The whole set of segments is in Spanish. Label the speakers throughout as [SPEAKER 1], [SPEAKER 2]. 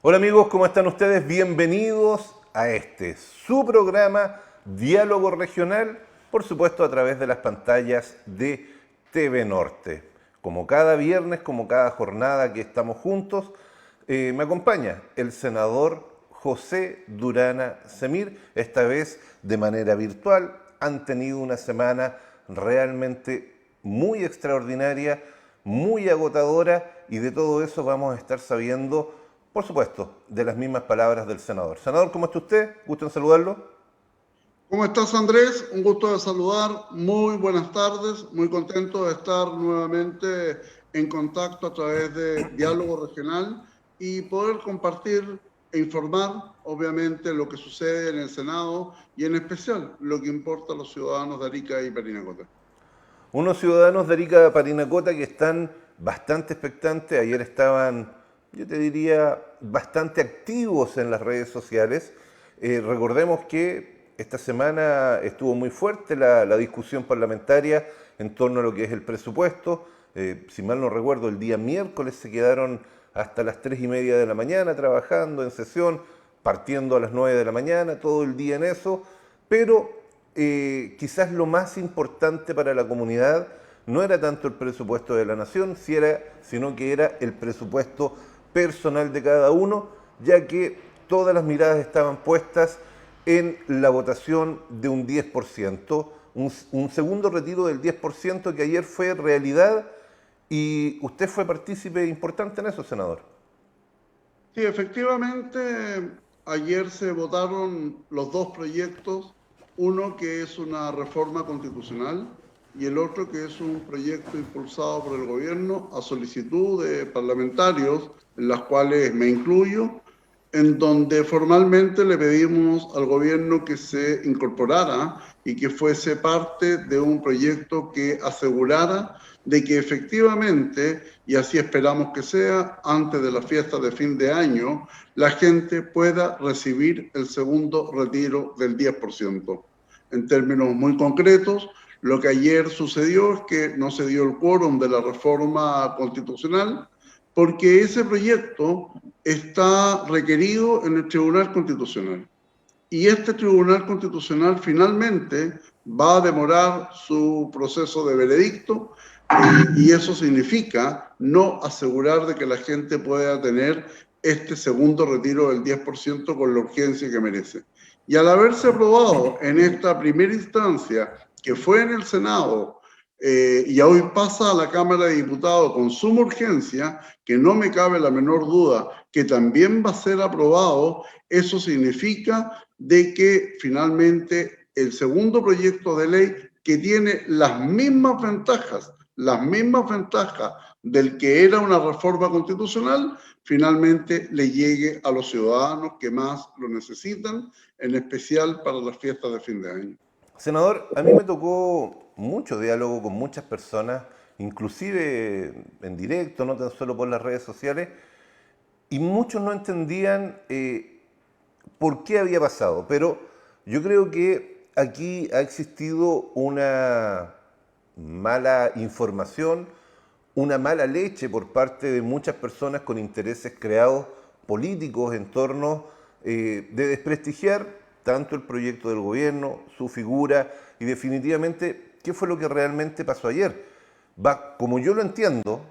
[SPEAKER 1] Hola amigos, ¿cómo están ustedes? Bienvenidos a su programa Diálogo Regional, por supuesto a través de las pantallas de TV Norte. Como cada viernes, como cada jornada que estamos juntos, me acompaña el senador José Durana Semir, esta vez de manera virtual. Han tenido una semana realmente muy extraordinaria, muy agotadora, y de todo eso vamos a estar sabiendo, por supuesto, de las mismas palabras del senador. Senador, ¿cómo está usted? Gusto en saludarlo.
[SPEAKER 2] ¿Cómo estás, Andrés? Un gusto de saludar. Muy buenas tardes. Muy contento de estar nuevamente en contacto a través de Diálogo Regional y poder compartir e informar, obviamente, lo que sucede en el Senado y en especial lo que importa a los ciudadanos de Arica y Parinacota.
[SPEAKER 1] Unos ciudadanos de Arica Parinacota que están bastante expectantes. Ayer estaban, yo te diría, bastante activos en las redes sociales. Recordemos que esta semana estuvo muy fuerte la discusión parlamentaria en torno a lo que es el presupuesto. Si mal no recuerdo, el día miércoles se quedaron hasta las 3:30 de la mañana trabajando en sesión, partiendo a las 9 de la mañana, todo el día en eso, pero quizás lo más importante para la comunidad no era tanto el presupuesto de la nación, sino que era el presupuesto personal de cada uno, ya que todas las miradas estaban puestas en la votación de un 10%, un segundo retiro del 10% que ayer fue realidad, y usted fue partícipe importante en eso, senador.
[SPEAKER 2] Sí, efectivamente, ayer se votaron los dos proyectos, uno que es una reforma constitucional y el otro que es un proyecto impulsado por el gobierno a solicitud de parlamentarios, en las cuales me incluyo, en donde formalmente le pedimos al gobierno que se incorporara y que fuese parte de un proyecto que asegurara de que efectivamente, y así esperamos que sea, antes de la fiesta de fin de año, la gente pueda recibir el segundo retiro del 10%. En términos muy concretos, lo que ayer sucedió es que no se dio el quórum de la reforma constitucional porque ese proyecto está requerido en el Tribunal Constitucional. Y este Tribunal Constitucional finalmente va a demorar su proceso de veredicto y eso significa no asegurar de que la gente pueda tener este segundo retiro del 10% con la urgencia que merece. Y al haberse aprobado en esta primera instancia, que fue en el Senado, y hoy pasa a la Cámara de Diputados con suma urgencia, que no me cabe la menor duda que también va a ser aprobado, eso significa de que finalmente el segundo proyecto de ley que tiene las mismas ventajas del que era una reforma constitucional, finalmente le llegue a los ciudadanos que más lo necesitan, en especial para las fiestas de fin de año.
[SPEAKER 1] Senador, a mí me tocó mucho diálogo con muchas personas, inclusive en directo, no tan solo por las redes sociales, y muchos no entendían por qué había pasado. Pero yo creo que aquí ha existido una mala información, una mala leche por parte de muchas personas con intereses creados políticos en torno de desprestigiar tanto el proyecto del gobierno, su figura y definitivamente qué fue lo que realmente pasó ayer. Como yo lo entiendo,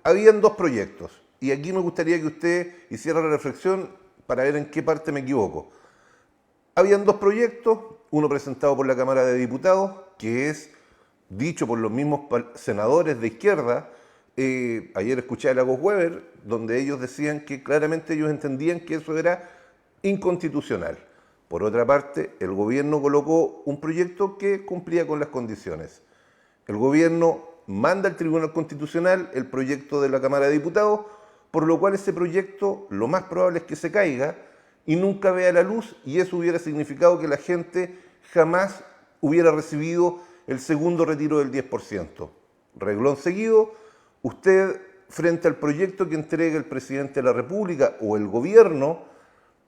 [SPEAKER 1] habían dos proyectos y aquí me gustaría que usted hiciera la reflexión para ver en qué parte me equivoco. Habían dos proyectos, uno presentado por la Cámara de Diputados, que es dicho por los mismos senadores de izquierda. Ayer escuché a Lagos Weber, donde ellos decían que claramente ellos entendían que eso era inconstitucional. Por otra parte, el gobierno colocó un proyecto que cumplía con las condiciones. El gobierno manda al Tribunal Constitucional el proyecto de la Cámara de Diputados, por lo cual ese proyecto lo más probable es que se caiga y nunca vea la luz, y eso hubiera significado que la gente jamás hubiera recibido el segundo retiro del 10%. Reglón seguido, usted, frente al proyecto que entrega el presidente de la República o el gobierno,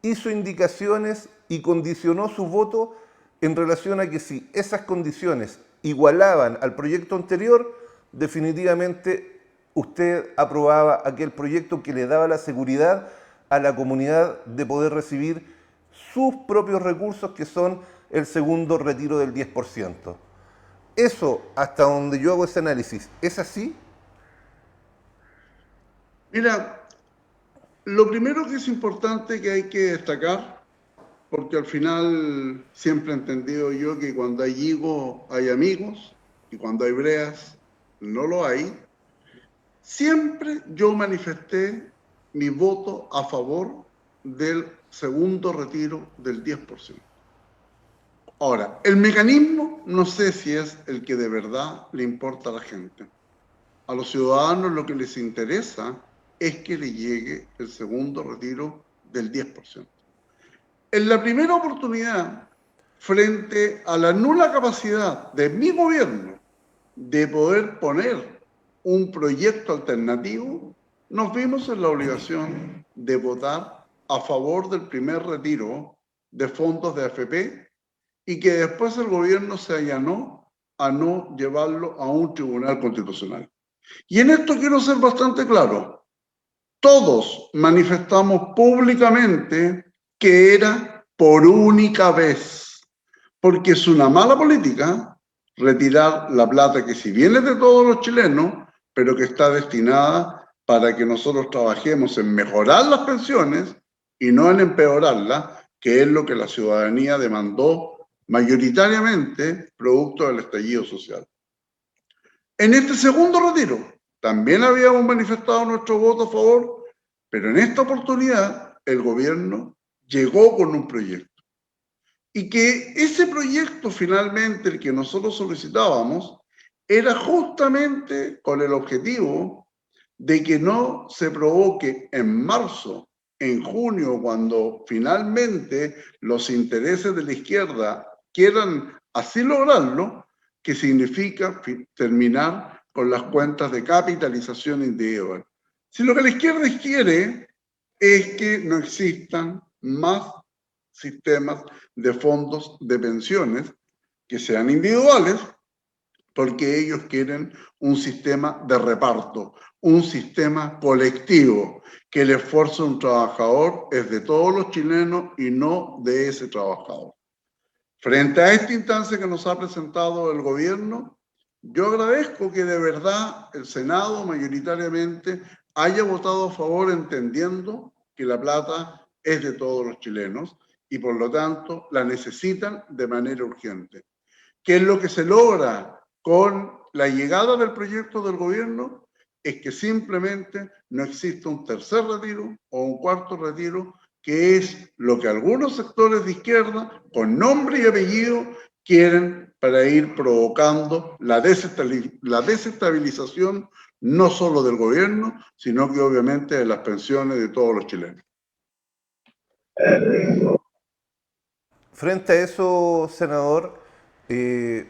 [SPEAKER 1] hizo indicaciones y condicionó su voto en relación a que si esas condiciones igualaban al proyecto anterior, definitivamente usted aprobaba aquel proyecto que le daba la seguridad a la comunidad de poder recibir sus propios recursos, que son el segundo retiro del 10%. Eso, hasta donde yo hago ese análisis, ¿es así?
[SPEAKER 2] Mira, lo primero que es importante que hay que destacar, porque al final siempre he entendido yo que cuando hay higos hay amigos y cuando hay breas no lo hay, siempre yo manifesté mi voto a favor del segundo retiro del 10%. Ahora, el mecanismo no sé si es el que de verdad le importa a la gente. A los ciudadanos lo que les interesa es que le llegue el segundo retiro del 10%. En la primera oportunidad, frente a la nula capacidad de mi gobierno de poder poner un proyecto alternativo, nos vimos en la obligación de votar a favor del primer retiro de fondos de AFP y que después el gobierno se allanó a no llevarlo a un tribunal constitucional. Y en esto quiero ser bastante claro. Todos manifestamos públicamente que era por única vez, porque es una mala política retirar la plata que si bien es de todos los chilenos, pero que está destinada para que nosotros trabajemos en mejorar las pensiones y no en empeorarlas, que es lo que la ciudadanía demandó mayoritariamente producto del estallido social. En este segundo retiro también habíamos manifestado nuestro voto a favor, pero en esta oportunidad el gobierno llegó con un proyecto. Y que ese proyecto finalmente, el que nosotros solicitábamos, era justamente con el objetivo de que no se provoque en marzo, en junio, cuando finalmente los intereses de la izquierda quieran así lograrlo, que significa terminar con las cuentas de capitalización individual. Si lo que la izquierda quiere es que no existan más sistemas de fondos de pensiones que sean individuales, porque ellos quieren un sistema de reparto, un sistema colectivo, que el esfuerzo de un trabajador es de todos los chilenos y no de ese trabajador. Frente a esta instancia que nos ha presentado el gobierno, yo agradezco que de verdad el Senado mayoritariamente haya votado a favor entendiendo que la plata es de todos los chilenos y por lo tanto la necesitan de manera urgente. ¿Qué es lo que se logra con la llegada del proyecto del gobierno? Es que simplemente no existe un tercer retiro o un cuarto retiro, que es lo que algunos sectores de izquierda, con nombre y apellido, quieren para ir provocando la desestabilización no solo del gobierno, sino que obviamente de las pensiones de todos los chilenos.
[SPEAKER 1] Frente a eso, senador, eh,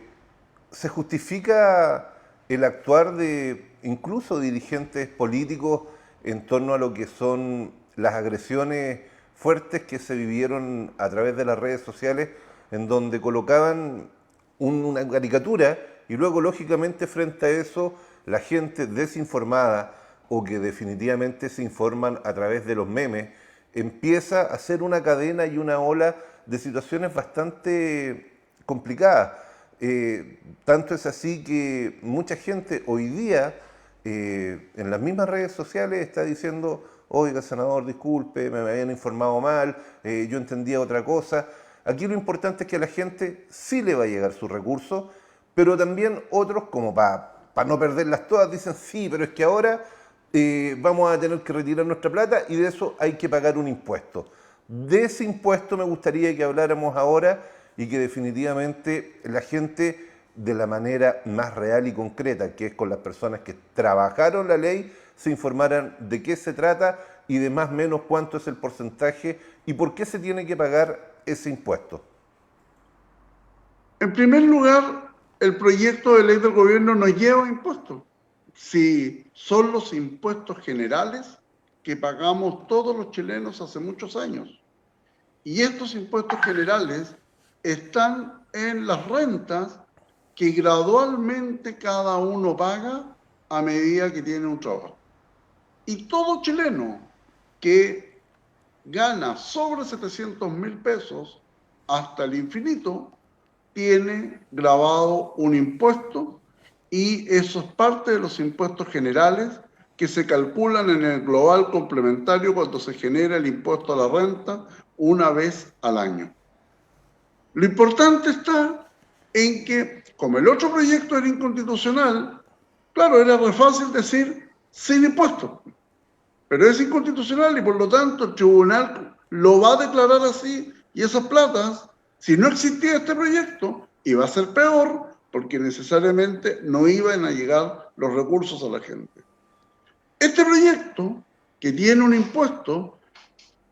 [SPEAKER 1] ¿se justifica el actuar de incluso dirigentes políticos en torno a lo que son las agresiones fuertes que se vivieron a través de las redes sociales, en donde colocaban una caricatura y luego, lógicamente, frente a eso, la gente desinformada o que definitivamente se informan a través de los memes, empieza a hacer una cadena y una ola de situaciones bastante complicadas? Tanto es así que mucha gente hoy día en las mismas redes sociales está diciendo: oiga, senador, disculpe, me habían informado mal, yo entendía otra cosa. Aquí lo importante es que a la gente sí le va a llegar su recurso, pero también otros, como para no perderlas todas, dicen: sí, pero es que ahora vamos a tener que retirar nuestra plata y de eso hay que pagar un impuesto. De ese impuesto me gustaría que habláramos ahora y que definitivamente la gente, de la manera más real y concreta, que es con las personas que trabajaron la ley, se informaran de qué se trata y de más o menos cuánto es el porcentaje y por qué se tiene que pagar ese impuesto.
[SPEAKER 2] En primer lugar, el proyecto de ley del gobierno no lleva impuestos. Si son los impuestos generales que pagamos todos los chilenos hace muchos años. Y estos impuestos generales están en las rentas que gradualmente cada uno paga a medida que tiene un trabajo. Y todo chileno que gana sobre 700.000 pesos hasta el infinito tiene grabado un impuesto, y eso es parte de los impuestos generales que se calculan en el global complementario cuando se genera el impuesto a la renta una vez al año. Lo importante está en que, como el otro proyecto era inconstitucional, claro, era re fácil decir sin impuestos, pero es inconstitucional y por lo tanto el tribunal lo va a declarar así, y esas platas, si no existía este proyecto, iba a ser peor porque necesariamente no iban a llegar los recursos a la gente. Este proyecto, que tiene un impuesto,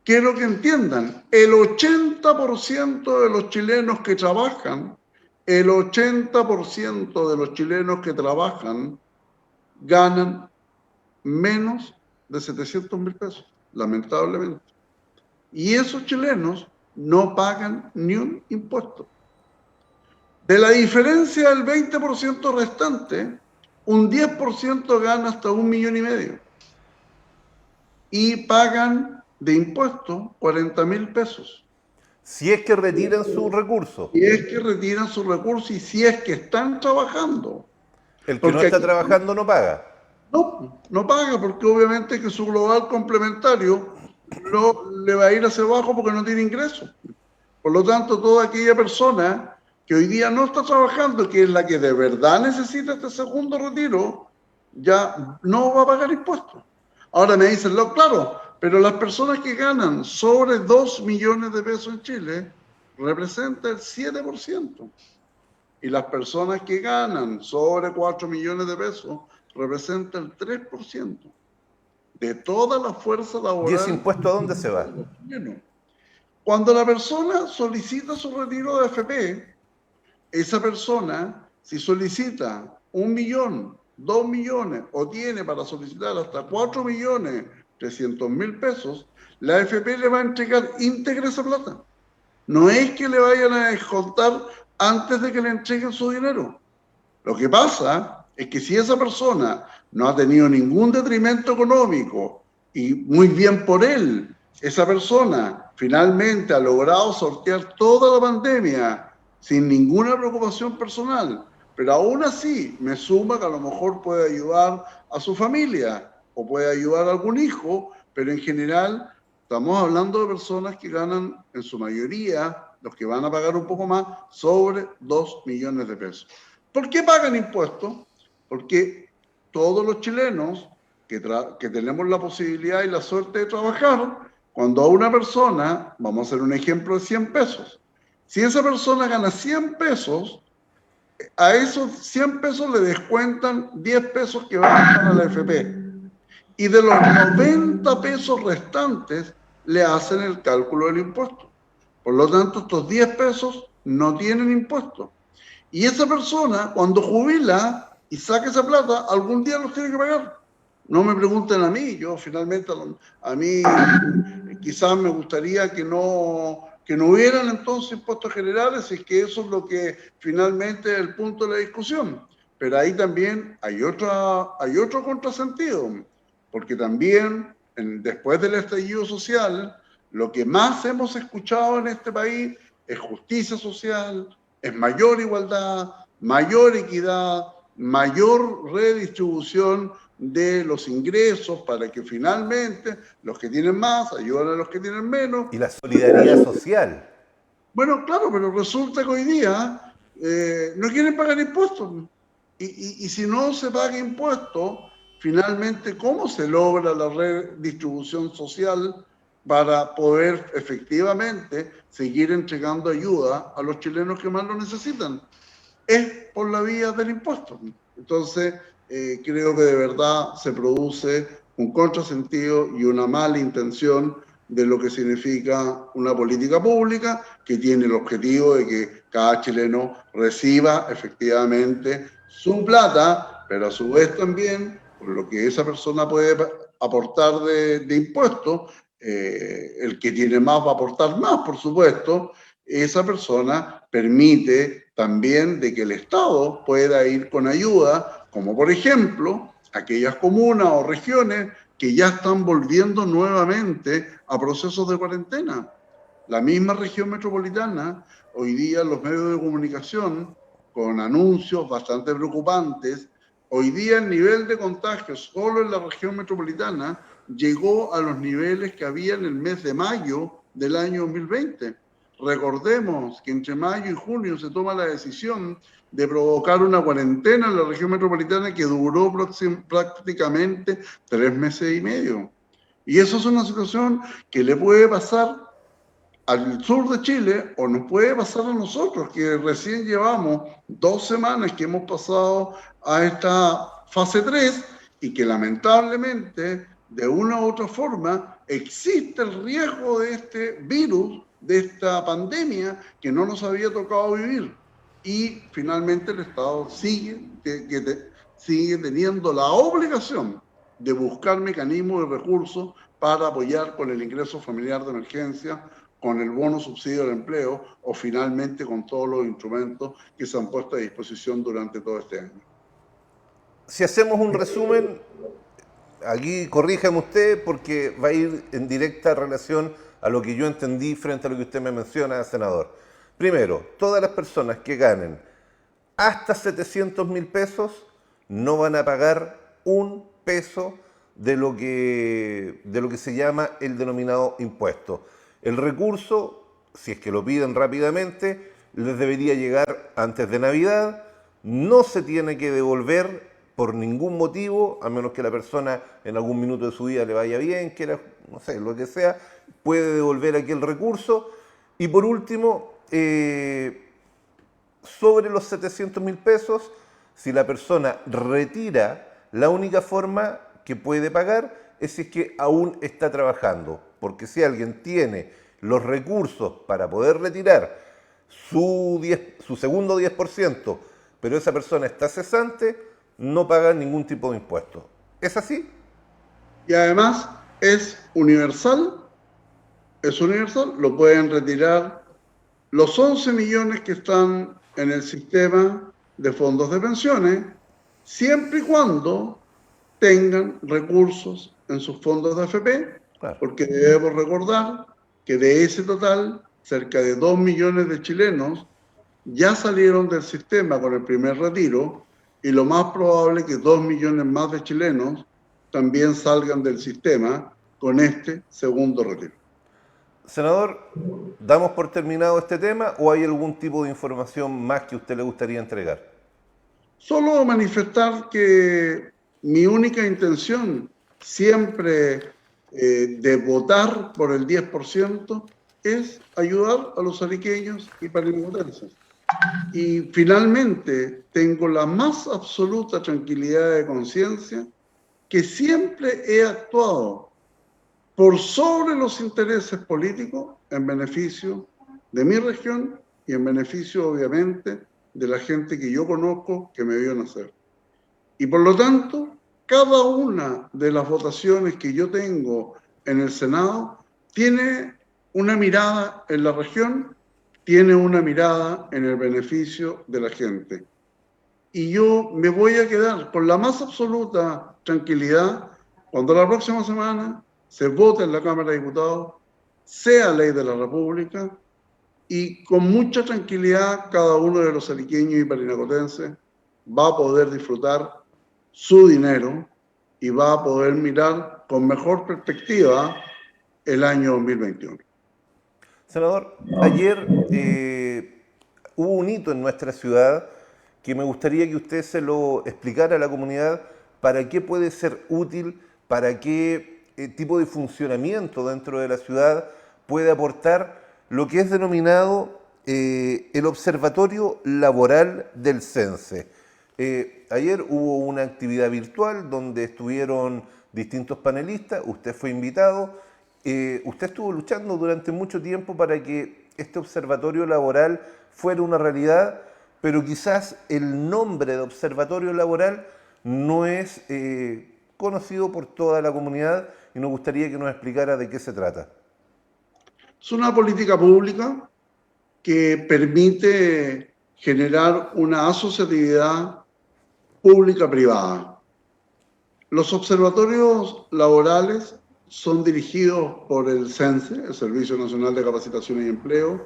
[SPEAKER 2] quiero que entiendan, el 80% de los chilenos que trabajan, el 80% de los chilenos que trabajan ganan menos de 700.000 pesos, lamentablemente. Y esos chilenos no pagan ni un impuesto. De la diferencia del 20% restante, un 10% gana hasta 1,5 millones y pagan de impuestos 40.000 pesos.
[SPEAKER 1] Si es que retiran sus recursos.
[SPEAKER 2] Si es que retiran sus recursos y si es que están trabajando.
[SPEAKER 1] El que no está trabajando no paga.
[SPEAKER 2] No paga, porque obviamente que su global complementario no le va a ir hacia abajo porque no tiene ingresos. Por lo tanto, toda aquella persona que hoy día no está trabajando, que es la que de verdad necesita este segundo retiro, ya no va a pagar impuestos. Ahora me dicen, claro, pero las personas que ganan sobre 2 millones de pesos en Chile representan el 7%. Y las personas que ganan sobre 4 millones de pesos representan el 3% de toda la fuerza laboral.
[SPEAKER 1] ¿Y ese impuesto a dónde se va?
[SPEAKER 2] Cuando la persona solicita su retiro de AFP, esa persona, si solicita 1 millón, 2 millones o tiene para solicitar hasta 4.300.000 pesos, la AFP le va a entregar íntegra esa plata. No es que le vayan a descontar antes de que le entreguen su dinero. Lo que pasa es que si esa persona no ha tenido ningún detrimento económico, y muy bien por él, esa persona finalmente ha logrado sortear toda la pandemia sin ninguna preocupación personal, pero aún así me suma que a lo mejor puede ayudar a su familia o puede ayudar a algún hijo, pero en general estamos hablando de personas que ganan, en su mayoría, los que van a pagar un poco más, sobre 2 millones de pesos. ¿Por qué pagan impuestos? Porque todos los chilenos que tenemos la posibilidad y la suerte de trabajar, cuando a una persona, vamos a hacer un ejemplo de 100 pesos, si esa persona gana 100 pesos, a esos 100 pesos le descuentan 10 pesos que van para la AFP. Y de los 90 pesos restantes le hacen el cálculo del impuesto. Por lo tanto, estos 10 pesos no tienen impuesto. Y esa persona, cuando jubila y saca esa plata, algún día los tiene que pagar. No me pregunten a mí, yo finalmente, a mí quizás me gustaría que no hubieran entonces impuestos generales, y que eso es lo que finalmente es el punto de la discusión. Pero ahí también hay otro contrasentido, porque también después del estallido social, lo que más hemos escuchado en este país es justicia social, es mayor igualdad, mayor equidad, mayor redistribución de los ingresos para que finalmente los que tienen más ayuden a los que tienen menos.
[SPEAKER 1] Y la solidaridad social.
[SPEAKER 2] Bueno, claro, pero resulta que hoy día no quieren pagar impuestos. Y si no se paga impuestos, finalmente, ¿cómo se logra la redistribución social para poder efectivamente seguir entregando ayuda a los chilenos que más lo necesitan? Es por la vía del impuesto. Entonces, creo que de verdad se produce un contrasentido y una mala intención de lo que significa una política pública que tiene el objetivo de que cada chileno reciba efectivamente su plata, pero a su vez también, por lo que esa persona puede aportar de impuestos, el que tiene más va a aportar más, por supuesto. Esa persona permite también de que el Estado pueda ir con ayuda, como por ejemplo, aquellas comunas o regiones que ya están volviendo nuevamente a procesos de cuarentena. La misma región metropolitana, hoy día los medios de comunicación, con anuncios bastante preocupantes, hoy día el nivel de contagios solo en la región metropolitana llegó a los niveles que había en el mes de mayo del año 2020. Recordemos que entre mayo y junio se toma la decisión de provocar una cuarentena en la región metropolitana que duró prácticamente 3 meses y medio. Y eso es una situación que le puede pasar al sur de Chile o nos puede pasar a nosotros, que recién llevamos 2 semanas que hemos pasado a esta fase 3 y que lamentablemente, de una u otra forma, existe el riesgo de este virus, de esta pandemia que no nos había tocado vivir. Y finalmente el Estado sigue teniendo la obligación de buscar mecanismos y recursos para apoyar con el ingreso familiar de emergencia, con el bono subsidio del empleo o finalmente con todos los instrumentos que se han puesto a disposición durante todo este año.
[SPEAKER 1] Si hacemos un resumen, aquí corríjame usted porque va a ir en directa relación a lo que yo entendí frente a lo que usted me menciona, senador. Primero, todas las personas que ganen hasta 700.000 pesos no van a pagar un peso de lo que se llama el denominado impuesto. El recurso, si es que lo piden rápidamente, les debería llegar antes de Navidad, no se tiene que devolver por ningún motivo, a menos que la persona en algún minuto de su vida le vaya bien, quiera, no sé, lo que sea, puede devolver aquel recurso. Y por último, sobre los 700.000 pesos, si la persona retira, la única forma que puede pagar es si es que aún está trabajando. Porque si alguien tiene los recursos para poder retirar su segundo 10%, pero esa persona está cesante, no paga ningún tipo de impuesto. ¿Es así?
[SPEAKER 2] Y además es universal, lo pueden retirar los 11 millones que están en el sistema de fondos de pensiones, siempre y cuando tengan recursos en sus fondos de AFP, claro, porque debemos recordar que de ese total, cerca de 2 millones de chilenos ya salieron del sistema con el primer retiro y lo más probable es que 2 millones más de chilenos también salgan del sistema con este segundo retiro.
[SPEAKER 1] Senador, ¿damos por terminado este tema o hay algún tipo de información más que a usted le gustaría entregar?
[SPEAKER 2] Solo manifestar que mi única intención siempre de votar por el 10% es ayudar a los ariqueños y parinacotenses. Y finalmente tengo la más absoluta tranquilidad de conciencia que siempre he actuado por sobre los intereses políticos en beneficio de mi región y en beneficio, obviamente, de la gente que yo conozco, que me vio nacer. Y por lo tanto, cada una de las votaciones que yo tengo en el Senado tiene una mirada en la región, tiene una mirada en el beneficio de la gente. Y yo me voy a quedar con la más absoluta tranquilidad cuando la próxima semana se vote en la Cámara de Diputados, sea ley de la República, y con mucha tranquilidad cada uno de los ariqueños y parinacotenses va a poder disfrutar su dinero y va a poder mirar con mejor perspectiva el año 2021.
[SPEAKER 1] Senador, ayer hubo un hito en nuestra ciudad que me gustaría que usted se lo explicara a la comunidad para qué puede ser útil, para qué tipo de funcionamiento dentro de la ciudad puede aportar lo que es denominado el Observatorio Laboral del CENSE. Ayer hubo una actividad virtual donde estuvieron distintos panelistas, usted fue invitado, usted estuvo luchando durante mucho tiempo para que este observatorio laboral fuera una realidad, pero quizás el nombre de observatorio laboral no es conocido por toda la comunidad y nos gustaría que nos explicara de qué se trata.
[SPEAKER 2] Es una política pública que permite generar una asociatividad pública-privada. Los observatorios laborales son dirigidos por el CENSE, el Servicio Nacional de Capacitación y Empleo,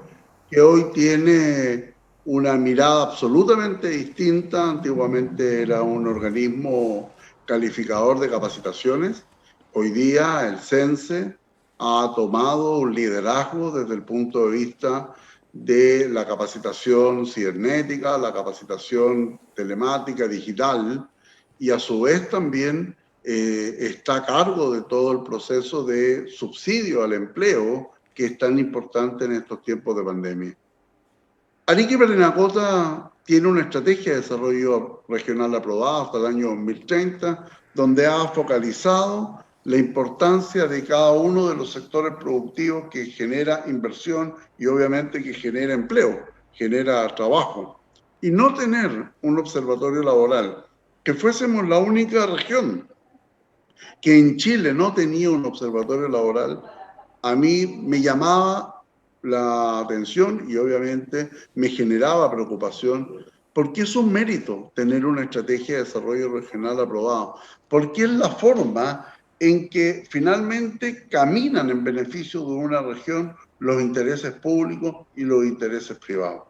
[SPEAKER 2] que hoy tiene una mirada absolutamente distinta. Antiguamente era un organismo calificador de capacitaciones. Hoy día el CENSE ha tomado un liderazgo desde el punto de vista de la capacitación cibernética, la capacitación telemática, digital, y a su vez también está a cargo de todo el proceso de subsidio al empleo que es tan importante en estos tiempos de pandemia. Arica y Parinacota tiene una estrategia de desarrollo regional aprobada hasta el año 2030, donde ha focalizado la importancia de cada uno de los sectores productivos que genera inversión y obviamente que genera empleo, genera trabajo. Y no tener un observatorio laboral, que fuésemos la única región que en Chile no tenía un observatorio laboral, a mí me llamaba la atención y obviamente me generaba preocupación, porque es un mérito tener una estrategia de desarrollo regional aprobada, porque es la forma en que finalmente caminan en beneficio de una región los intereses públicos y los intereses privados.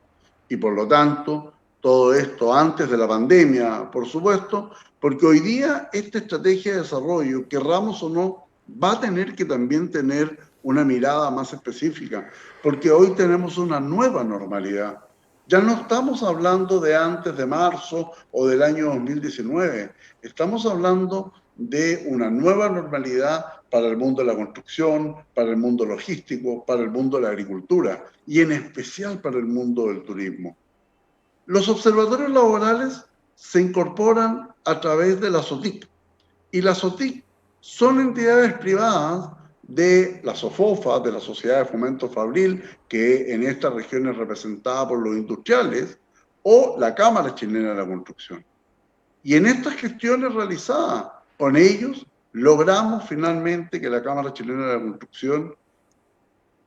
[SPEAKER 2] Y por lo tanto, todo esto antes de la pandemia, por supuesto, porque hoy día esta estrategia de desarrollo, querramos o no, va a tener que también tener una mirada más específica, porque hoy tenemos una nueva normalidad. Ya no estamos hablando de antes de marzo o del año 2019, estamos hablando de una nueva normalidad para el mundo de la construcción, para el mundo logístico, para el mundo de la agricultura y en especial para el mundo del turismo. Los observatorios laborales se incorporan a través de la SOTIC, y las SOTIC son entidades privadas de la SOFOFA, de la Sociedad de Fomento Fabril, que en esta región es representada por los industriales, o la Cámara Chilena de la Construcción. Y en estas gestiones realizadas con ellos, logramos finalmente que la Cámara Chilena de la Construcción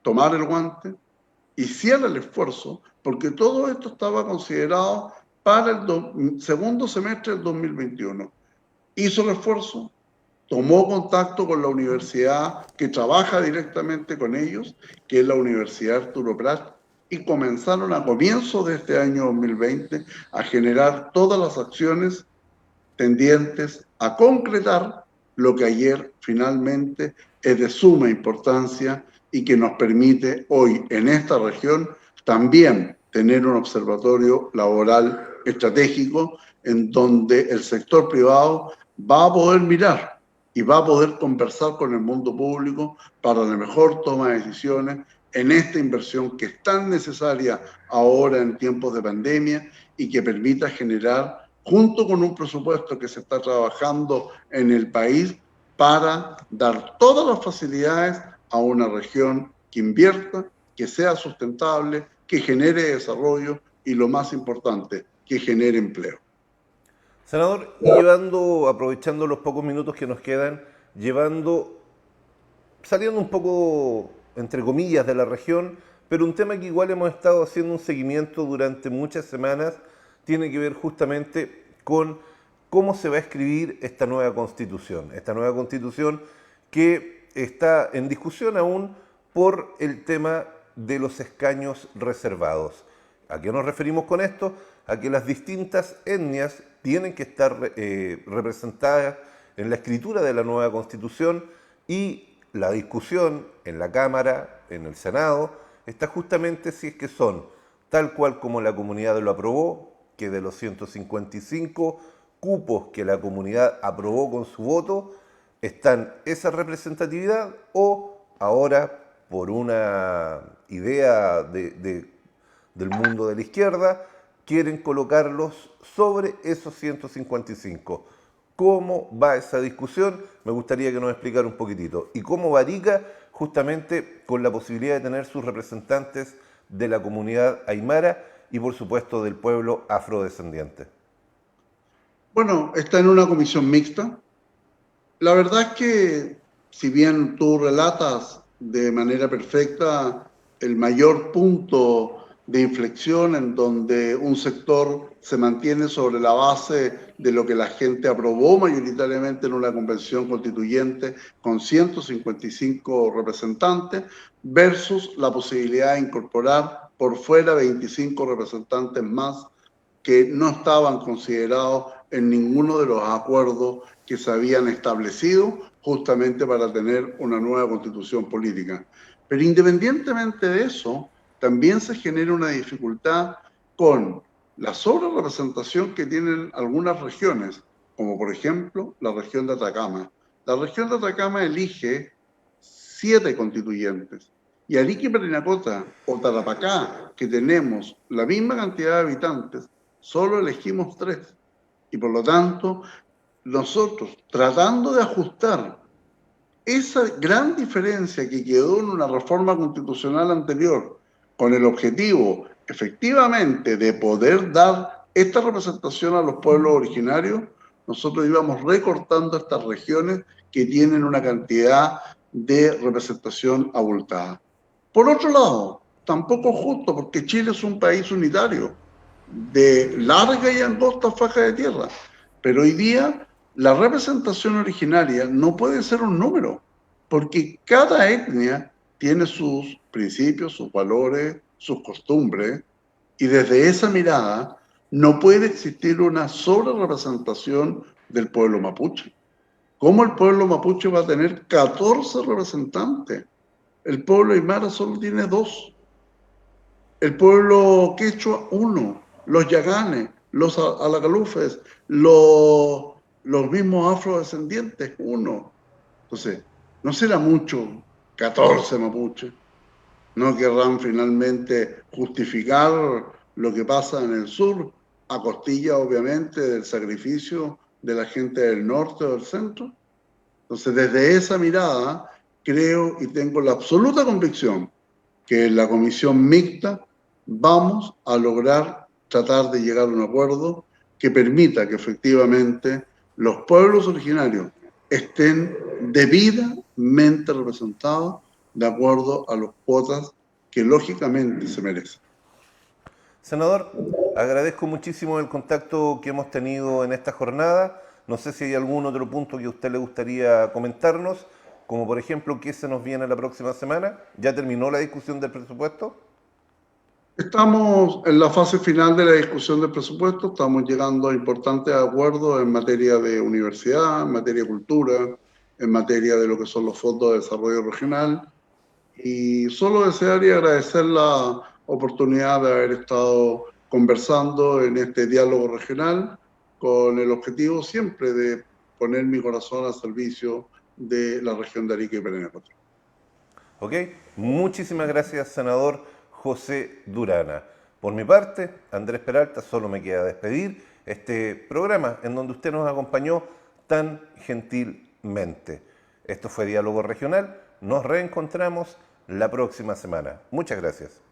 [SPEAKER 2] tomara el guante, hiciera el esfuerzo, porque todo esto estaba considerado para el segundo semestre del 2021. Hizo el esfuerzo, tomó contacto con la universidad que trabaja directamente con ellos, que es la Universidad Arturo Prat, y comenzaron a comienzos de este año 2020 a generar todas las acciones tendientes a concretar lo que ayer finalmente es de suma importancia y que nos permite hoy en esta región también tener un observatorio laboral estratégico en donde el sector privado va a poder mirar y va a poder conversar con el mundo público para la mejor toma de decisiones en esta inversión que es tan necesaria ahora en tiempos de pandemia y que permita generar, junto con un presupuesto que se está trabajando en el país, para dar todas las facilidades a una región que invierta, que sea sustentable, que genere desarrollo y, lo más importante, que genere empleo.
[SPEAKER 1] Senador, y llevando, aprovechando los pocos minutos que nos quedan, llevando, saliendo un poco, entre comillas, de la región, pero un tema que igual hemos estado haciendo un seguimiento durante muchas semanas, tiene que ver justamente con cómo se va a escribir esta nueva constitución que está en discusión aún por el tema de los escaños reservados. ¿A qué nos referimos con esto? A que las distintas etnias tienen que estar representadas en la escritura de la nueva constitución, y la discusión en la Cámara, en el Senado, está justamente si es que son tal cual como la comunidad lo aprobó, que de los 155 cupos que la comunidad aprobó con su voto, están esa representatividad, o ahora por una idea del mundo de la izquierda, quieren colocarlos sobre esos 155. ¿Cómo va esa discusión? Me gustaría que nos explicara un poquitito. ¿Y cómo va Arica justamente con la posibilidad de tener sus representantes de la comunidad aymara y por supuesto del pueblo afrodescendiente?
[SPEAKER 2] Bueno, está en una comisión mixta. La verdad es que, si bien tú relatas de manera perfecta el mayor punto de inflexión en donde un sector se mantiene sobre la base de lo que la gente aprobó mayoritariamente en una convención constituyente con 155 representantes versus la posibilidad de incorporar por fuera 25 representantes más que no estaban considerados en ninguno de los acuerdos que se habían establecido justamente para tener una nueva constitución política. Pero independientemente de eso, también se genera una dificultad con la sobrerepresentación que tienen algunas regiones, como por ejemplo la región de Atacama. La región de Atacama elige 7 constituyentes. Y Arica y Parinacota o Tarapacá, que tenemos la misma cantidad de habitantes, solo elegimos 3. Y por lo tanto, nosotros tratando de ajustar esa gran diferencia que quedó en una reforma constitucional anterior, con el objetivo efectivamente de poder dar esta representación a los pueblos originarios, nosotros íbamos recortando estas regiones que tienen una cantidad de representación abultada. Por otro lado, tampoco es justo porque Chile es un país unitario, de larga y angosta faja de tierra, pero hoy día la representación originaria no puede ser un número, porque cada etnia tiene sus principios, sus valores, sus costumbres, y desde esa mirada no puede existir una sobrerepresentación del pueblo mapuche. ¿Cómo el pueblo mapuche va a tener 14 representantes? El pueblo aymara solo tiene 2. El pueblo quechua, 1. Los yaganes, los alacalufes, los mismos afrodescendientes, 1. Entonces, no será mucho 14 mapuches. No querrán finalmente justificar lo que pasa en el sur, a costilla, obviamente, del sacrificio de la gente del norte o del centro. Entonces, desde esa mirada, creo y tengo la absoluta convicción que en la comisión mixta vamos a lograr tratar de llegar a un acuerdo que permita que efectivamente los pueblos originarios estén debidamente representados de acuerdo a las cuotas que lógicamente se merecen.
[SPEAKER 1] Senador, agradezco muchísimo el contacto que hemos tenido en esta jornada. No sé si hay algún otro punto que a usted le gustaría comentarnos, como por ejemplo, ¿qué se nos viene la próxima semana? ¿Ya terminó la discusión del presupuesto?
[SPEAKER 2] Estamos en la fase final de la discusión del presupuesto, estamos llegando a importantes acuerdos en materia de universidad, en materia de cultura, en materia de lo que son los fondos de desarrollo regional. Y solo desear y agradecer la oportunidad de haber estado conversando en este diálogo regional con el objetivo siempre de poner mi corazón al servicio de la región de Arica y Parinacota.
[SPEAKER 1] Ok, muchísimas gracias, senador José Durana. Por mi parte, Andrés Peralta, solo me queda despedir este programa en donde usted nos acompañó tan gentilmente. Esto fue Diálogo Regional. Nos reencontramos la próxima semana. Muchas gracias.